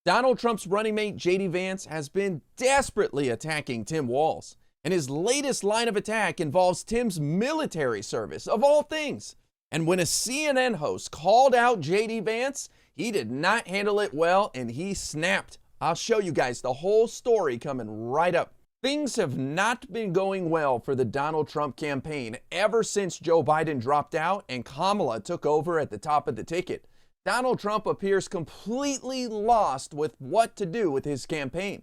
Donald Trump's running mate, JD Vance, has been desperately attacking Tim Walz. And his latest line of attack involves Tim's military service, of all things. And when a CNN host called out JD Vance, he did not handle it well and he snapped. I'll show you guys the whole story coming right up. Things have not been going well for the Donald Trump campaign ever since Joe Biden dropped out and Kamala took over at the top of the ticket. Donald Trump appears completely lost with what to do with his campaign.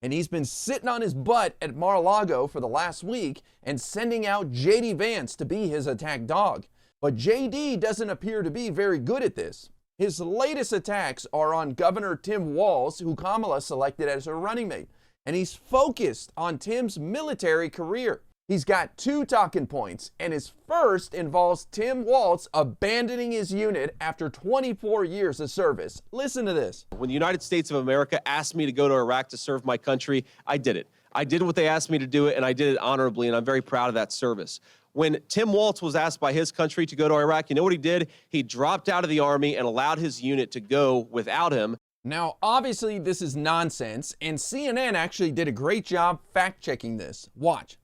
And he's been sitting on his butt at Mar-a-Lago for the last week and sending out JD Vance to be his attack dog. But JD doesn't appear to be very good at this. His latest attacks are on Governor Tim Walz, who Kamala selected as her running mate. And he's focused on Tim's military career. He's got two talking points, and his first involves Tim Walz abandoning his unit after 24 years of service. Listen to this. When the United States of America asked me to go to Iraq to serve my country, I did it. I did what they asked me to do it, and I did it honorably, and I'm very proud of that service. When Tim Walz was asked by his country to go to Iraq, you know what he did? He dropped out of the Army and allowed his unit to go without him. Now, obviously, this is nonsense, and CNN actually did a great job fact-checking this. Watch.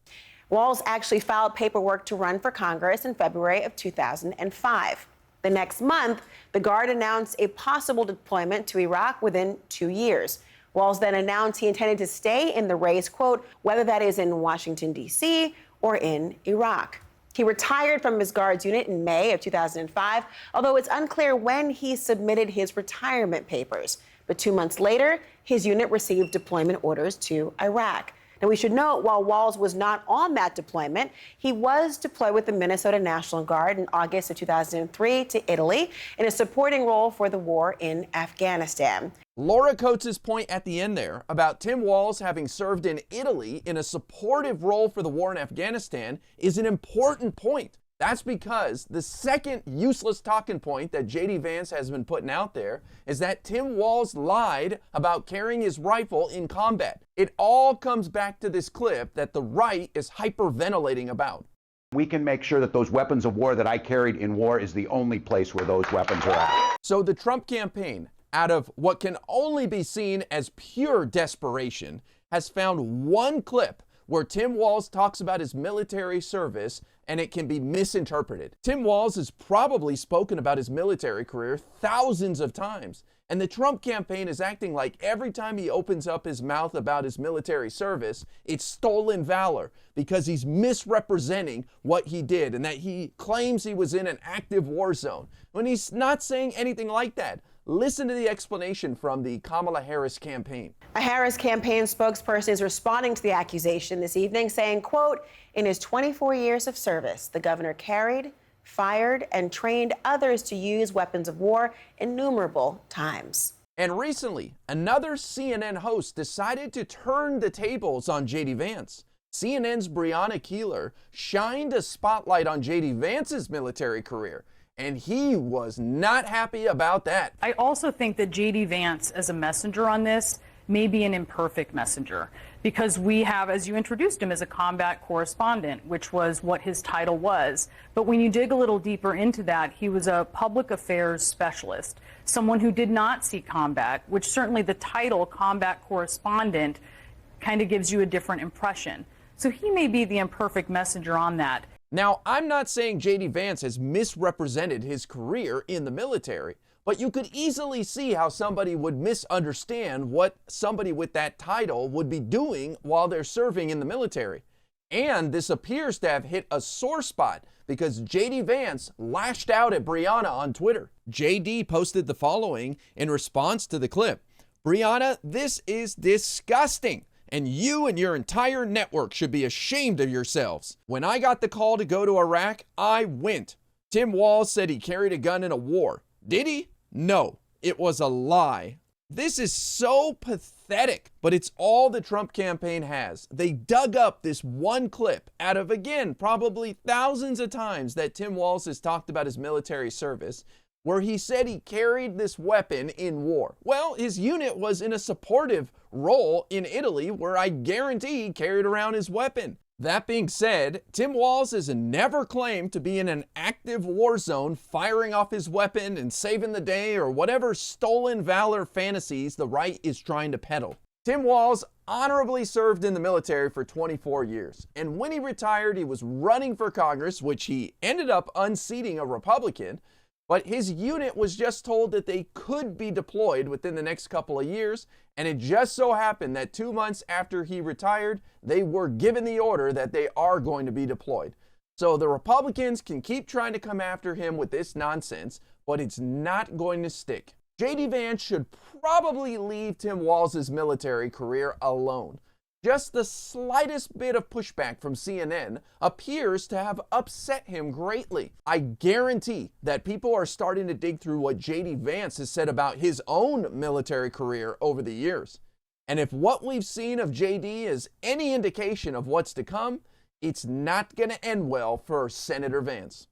Walz actually filed paperwork to run for Congress in February of 2005. The next month, the Guard announced a possible deployment to Iraq within 2 years. Walz then announced he intended to stay in the race, quote, whether that is in Washington, D.C. or in Iraq. He retired from his Guards unit in May of 2005, although it's unclear when he submitted his retirement papers. But 2 months later, his unit received deployment orders to Iraq. Now, we should note, while Walz was not on that deployment, he was deployed with the Minnesota National Guard in August of 2003 to Italy in a supporting role for the war in Afghanistan. Laura Coates' point at the end there about Tim Walz having served in Italy in a supportive role for the war in Afghanistan is an important point. That's because the second useless talking point that JD Vance has been putting out there is that Tim Walz lied about carrying his rifle in combat. It all comes back to this clip that the right is hyperventilating about. We can make sure that those weapons of war that I carried in war is the only place where those weapons are at. So the Trump campaign, out of what can only be seen as pure desperation, has found one clip where Tim Walz talks about his military service and it can be misinterpreted. Tim Walz has probably spoken about his military career thousands of times, and the Trump campaign is acting like every time he opens up his mouth about his military service, it's stolen valor because he's misrepresenting what he did and that he claims he was in an active war zone when he's not saying anything like that. Listen to the explanation from the Kamala Harris campaign. A Harris campaign spokesperson is responding to the accusation this evening, saying, quote, in his 24 years of service, the governor carried, fired, and trained others to use weapons of war innumerable times. And recently, another CNN host decided to turn the tables on JD Vance. CNN's Brianna Keeler shined a spotlight on JD Vance's military career, and he was not happy about that. I also think that JD Vance, as a messenger on this, may be an imperfect messenger, because we have, as you introduced him, as a combat correspondent, which was what his title was. But when you dig a little deeper into that, he was a public affairs specialist, someone who did not see combat, which certainly the title combat correspondent kind of gives you a different impression. So he may be the imperfect messenger on that. Now, I'm not saying JD Vance has misrepresented his career in the military, but you could easily see how somebody would misunderstand what somebody with that title would be doing while they're serving in the military. And this appears to have hit a sore spot because JD Vance lashed out at Brianna on Twitter. JD posted the following in response to the clip. Brianna, this is disgusting. And you and your entire network should be ashamed of yourselves. When I got the call to go to Iraq, I went. Tim Walz said he carried a gun in a war. Did he? No, it was a lie. This is so pathetic, but it's all the Trump campaign has. They dug up this one clip out of, again, probably thousands of times that Tim Walz has talked about his military service, where he said he carried this weapon in war. Well, his unit was in a supportive role in Italy, where I guarantee he carried around his weapon. That being said, Tim Walz has never claimed to be in an active war zone firing off his weapon and saving the day or whatever stolen valor fantasies the right is trying to peddle. Tim Walz honorably served in the military for 24 years, and when he retired, he was running for Congress, which he ended up unseating a Republican, but his unit was just told that they could be deployed within the next couple of years, and it just so happened that 2 months after he retired, they were given the order that they are going to be deployed. So the Republicans can keep trying to come after him with this nonsense, but it's not going to stick. JD Vance should probably leave Tim Walz's military career alone. Just the slightest bit of pushback from CNN appears to have upset him greatly. I guarantee that people are starting to dig through what JD Vance has said about his own military career over the years. And if what we've seen of JD is any indication of what's to come, it's not going to end well for Senator Vance.